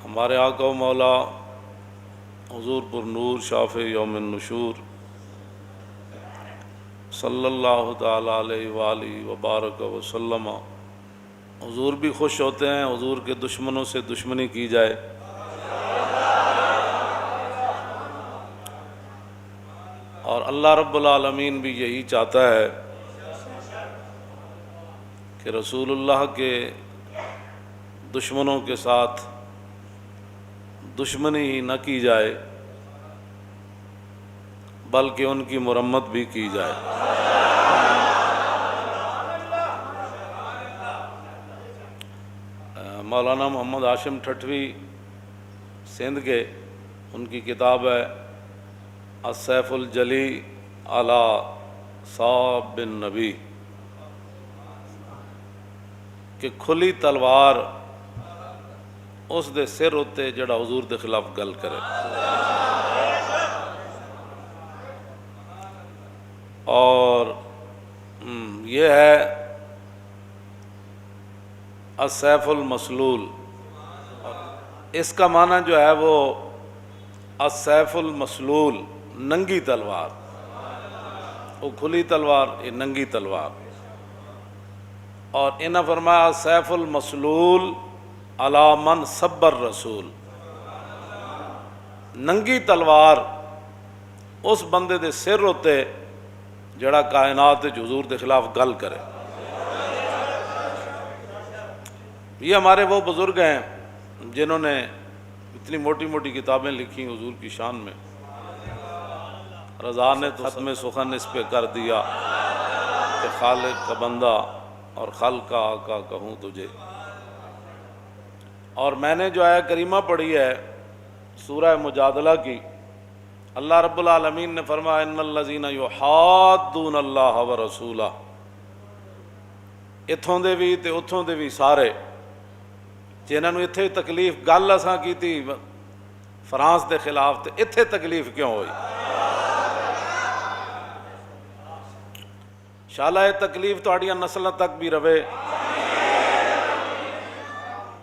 ہمارے آقا و مولا حضور پر نور شافع یوم النشور صلی اللہ تعالیٰ علیہ وآلہ وبارک وسلم، حضور بھی خوش ہوتے ہیں حضور کے دشمنوں سے دشمنی کی جائے، اور اللہ رب العالمین بھی یہی چاہتا ہے کہ رسول اللہ کے دشمنوں کے ساتھ دشمنی ہی نہ کی جائے بلکہ ان کی مرمت بھی کی جائے۔ مولانا محمد ہاشم ٹھٹوی سندھ کے، ان کی کتاب ہے السیف الجلی علی صاب بن نبی، کہ کھلی تلوار اس دے سر ہوتے جڑا حضور دے خلاف گل کرے، اور یہ ہے السیف المسلول۔ اس کا معنی جو ہے وہ السیف المسلول، ننگی تلوار، وہ کھلی تلوار، یہ ننگی تلوار۔ اور انہاں فرمایا السیف المسلول علی من سب الرسول، ننگی تلوار اس بندے دے سر ہوتے جڑا کائنات حضور دے خلاف گل کرے۔ یہ ہمارے وہ بزرگ ہیں جنہوں نے اتنی موٹی موٹی کتابیں لکھی حضور کی شان میں۔ رضا نے تو ختم سخن اس پہ کر دیا کہ خالق کا بندہ اور خلق کا آقا کہوں تجھے۔ اور میں نے جو آیہ کریمہ پڑھی ہے سورہ مجادلہ کی، اللہ رب العالمین نے فرمایا ان الذین یحادون اللہ ورسولہ، اتھوں دے بھی تے اتھوں دے بھی سارے جنہاں نوں اتھے تکلیف گل اساں کیتی فرانس دے خلاف، تے اتھے تکلیف کیوں ہوئی؟ انشاءاللہ یہ تکلیف تہاڈیاں نسلاں تک بھی رہے،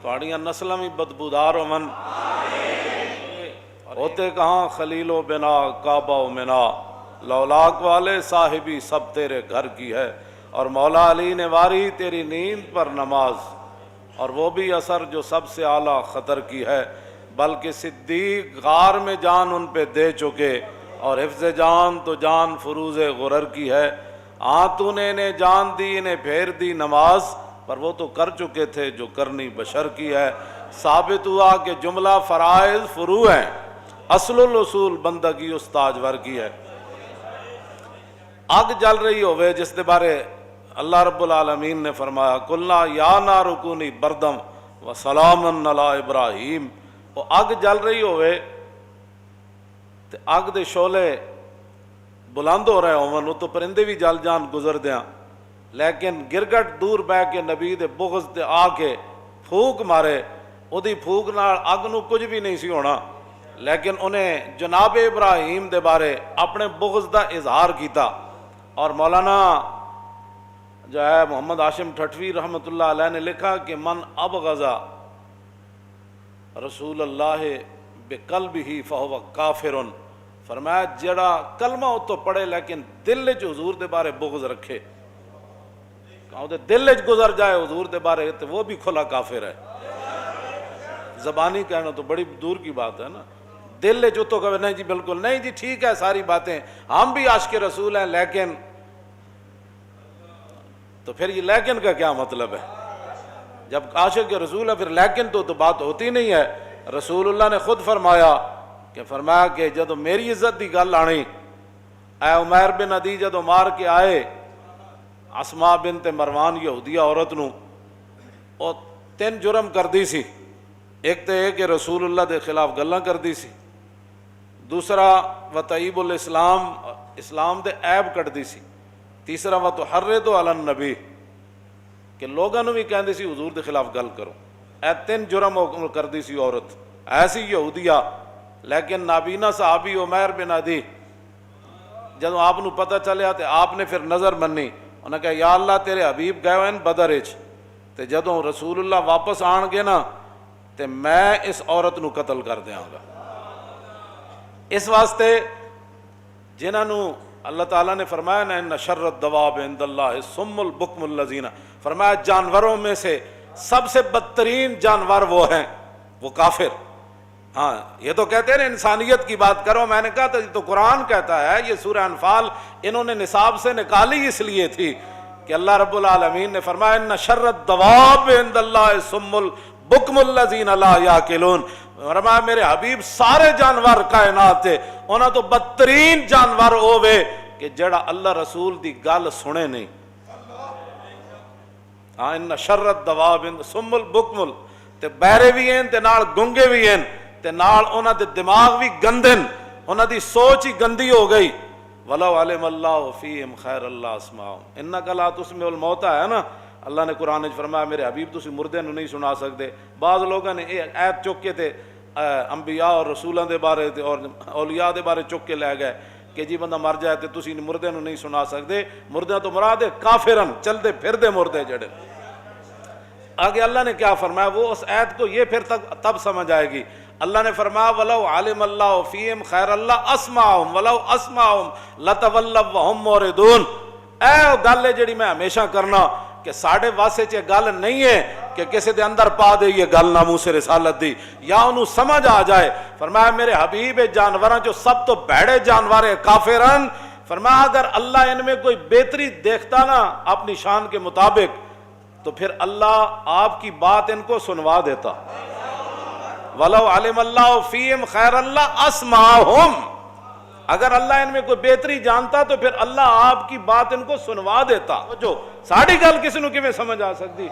تہاڈیاں نسلاں بھی بدبودار ہون۔ ہوتے کہاں خلیل و بنا کعبہ و منا، لولاک والے صاحبی سب تیرے گھر کی ہے، اور مولا علی نے واری تیری نیند پر نماز، اور وہ بھی اثر جو سب سے اعلیٰ خطر کی ہے، بلکہ صدیق غار میں جان ان پہ دے چکے، اور حفظ جان تو جان فروز غرر کی ہے۔ ہاں تو نے انہیں جان دی انہیں پھیر دی نماز، پر وہ تو کر چکے تھے جو کرنی بشر کی ہے۔ ثابت ہوا کہ جملہ فرائض فروع ہیں، اصل الاصول بندگی استاجور کی ہے۔ آگ جل رہی ہوئے جس دے بارے اللہ رب العالمین نے فرمایا قلنا یا نار کونی بردم و سلام علی ابراہیم، وہ آگ جل رہی ہوئے تے آگ دے شعلے بلند ہو رہے ہون، وہ تو پرندے بھی جل جان گزر دیاں، لیکن گرگٹ دور بہ کے نبی دے بغض تے آ کے پھوک مارے، او دی پھوک نال اگ نو کچھ بھی نہیں سی ہونا، لیکن انہیں جناب ابراہیم دے بارے اپنے بغض دا اظہار کیتا۔ اور مولانا جو ہے محمد ہاشم ٹھٹوی رحمۃ اللہ علیہ نے لکھا کہ من ابغض رسول اللہ بقلبہ فہو کافر، فرمایا جڑا کلمہ او تو پڑھے لیکن دل وچ حضور دے بارے بغض رکھے، کہاں دے دل وچ گزر جائے حضور دے بارے تو وہ بھی کھلا کافر ہے۔ زبانی کہنا تو بڑی دور کی بات ہے نا، دل وچ تو کہے نہیں جی بالکل نہیں جی ٹھیک ہے ساری باتیں، ہم بھی عاشق رسول ہیں، لیکن تو پھر یہ لیکن کا کیا مطلب ہے؟ جب عاشق رسول ہے پھر لیکن تو بات ہوتی نہیں ہے۔ رسول اللہ نے خود فرمایا کہ جدو میری عزت دی گل آنی، اے عمیر بن عدی جدو مار کے آئے اسماء بنت مروان یہودیہ عورت نو، اور 3 جرم کر دی سی، ایک تو یہ کہ رسول اللہ دے خلاف گلاں کر دی سی، دوسرا وطیب الاسلام، اسلام دے عیب کٹ دی سی، تیسرا وتحرض علی النبی، کہ لوگاں نو بھی کہندی سی حضور دے خلاف گل کرو۔ اے 3 جرم کر دی سی عورت، ایسی یہودیہ، لیکن نابینا صحابی عمیر بن عدی جدوں آپ نو پتہ چلیا تے آپ نے پھر نظر منی، انہاں کہا یا اللہ تیرے حبیب گئے ہوئے بدر وچ، تے جدوں رسول اللہ واپس آن گے نا تے میں اس عورت نو قتل کر دیاں گا۔ اس واسطے جنہاں نو اللہ تعالیٰ نے فرمایا نا ان شر الدواب عند اللہ الصم البکم الذین، فرمایا جانوروں میں سے سب سے بدترین جانور وہ ہیں وہ کافر۔ ہاں یہ تو کہتے ہیں نا انسانیت کی بات کرو، میں نے کہا تھا یہ تو قرآن کہتا ہے، یہ سورہ انفال انہوں نے نصاب سے نکالی اس لیے تھی کہ اللہ رب العالمین نے فرمایا ان شر الدواب عند اللہ الصم البکم الذین لا یعقلون، فرمایا میرے حبیب سارے جانور کائنات تھے انہاں تو بدترین جانور ہووے کہ جڑا اللہ رسول دی گل سنے نہیں۔ ہاں ان شر الدواب الصم البکم، تے بہرے بھی ہیں تے نال گنگے بھی ہیں تے نال انہاں دے دماغ بھی گندن، انہاں دی سوچ ہی گندی ہو گئی۔ وَلَوْ عَلِمَ اللَّهُ فِيهِمْ خَيْرَ اللَّهُ أَسْمَعَهُمْ إِنَّكَ لَا تُسْمِعُ الْمَوْتَى ہے نا، اللہ نے قرآن میں فرمایا میرے حبیب تسی مردے نو نہیں سنا سکتے۔ بعض لوگوں نے یہ آیت چک کے تے انبیاء اور رسولاں دے بارے اور اولیاء دے بارے چک کے لے گئے کہ جی بندہ مر جائے تے تسی مردے نو نہیں سنا سکتے۔ مردے تو مراد ہے کافرن، چلتے پھردے مردے جڑے۔ آگے اللہ نے کیا فرمایا، وہ اس آیت کو یہ پھر تب سمجھ آئے گی۔ اللہ نے فرمایا وَلَوْ عَلِمَ اللَّهُ فِيهِمْ خَيْرَ اللَّهُ أَسْمَعَهُمْ وَلَوْ أَسْمَعَهُمْ لَتَوَلَّوْا وَهُمْ مُعْرِضُونَ۔ اے گل ہے جڑی میں ہمیشہ کرنا کہ ساڑھے واسے چے گل نہیں ہے کہ کسی دے اندر پا دے یہ گل ناموس رسالت دی یا انہوں سمجھ آ جائے۔ فرمایا میرے حبیب جانوراں جو سب تو بھڑے جانور کافرن، فرمایا اگر اللہ ان میں کوئی بہتری دیکھتا نا اپنی شان کے مطابق تو پھر اللہ آپ کی بات ان کو سنوا دیتا۔ وَلَوْ عَلِمَ اللَّهُ فِيهِمْ خَيْرَ اللَّهُ أَسْمَعَهُمْ، اگر اللہ ان میں کوئی بہتری جانتا تو پھر اللہ آپ کی بات ان کو سنوا دیتا۔ جو ساڑھی گل کسی نو کیویں سمجھ آ سکتی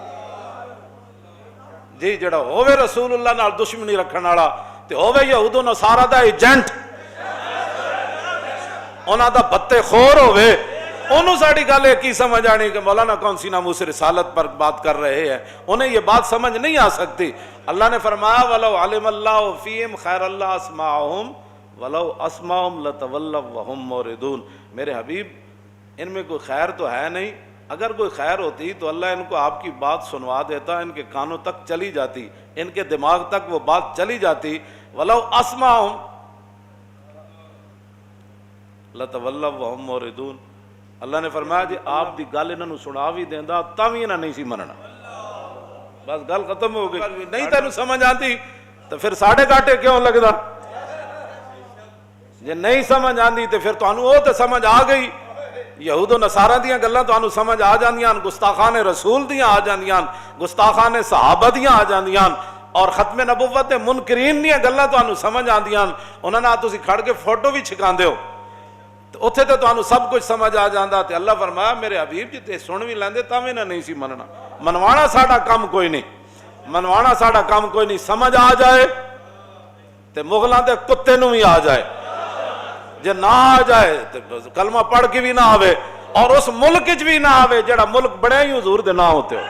جی، جڑا ہووے رسول اللہ نال دشمنی رکھن والا تے ہووے یہود و نصارا دا ایجنٹ، انہاں دا بتے خور ہووے، انہوں ساڑھی گل ہے کی سمجھ آنی کہ مولانا کون سی ناموس رسالت پر بات کر رہے ہیں، انہیں یہ بات سمجھ نہیں آ سکتی۔ اللہ نے فرمایا وَلَوْ عَلِمَ اللَّهُ فِيهِمْ خَيْرَ اللَّهُ أَسْمَعَهُمْ وَلَوْ أَسْمَعَهُمْ لَتَوَلَّوْا وَهُمْ مُعْرِضُونَ۔ میرے حبیب ان میں کوئی خیر تو ہے نہیں، اگر کوئی خیر ہوتی تو اللہ ان کو آپ کی بات سنوا دیتا، ان کے کانوں تک چلی جاتی، ان کے دماغ تک وہ بات چلی جاتی۔ وَلَوْ أَسْمَعَهُمْ لَتَوَلَّوْا وَهُمْ مُعْرِضُونَ۔ اللہ نے فرمایا جی آپ دی گل انہوں نے سنا بھی دیندہ تاں بھی انہاں نہیں سی مننا، بس گل ختم ہو گئی۔ نہیں تینوں سمجھ آتی تو پھر ساڑھے گاٹے کیوں لگدا؟ جے نہیں سمجھ آندی تو پھر تانوں وہ تو سمجھ آ گئی، یہود و نصارہ دیاں گلاں تانوں سمجھ آ جاندیاں، گستاخان رسول دیاں آ جاندیاں، گستاخان صحابہ دیاں آ جاندیاں، اور ختم نبوت منکرین دیاں گلاں تانوں سمجھ آندیاں، انہاں نال تسی کھڑ کے فوٹو بھی چھکاندے ہو اتھے تو تانوں سب کچھ سمجھ آ جاندہ۔ تے اللہ فرمایا میرے حبیب جی تے سن بھی لیندے تاں نہ نہیں سی مننا، منوانا ساڑا کام کوئی نہیں، منوانا ساڑا کام کوئی نہیں، سمجھ آ جائے تے مغلاں دے کتے نو بھی آ جائے، جے نہ آ جائے تے کلمہ پڑھ کے بھی نہ آوے اور اس ملک بھی نہ آوے جڑا ملک بڑے ہی حضور دے نہ ہوتے ہو۔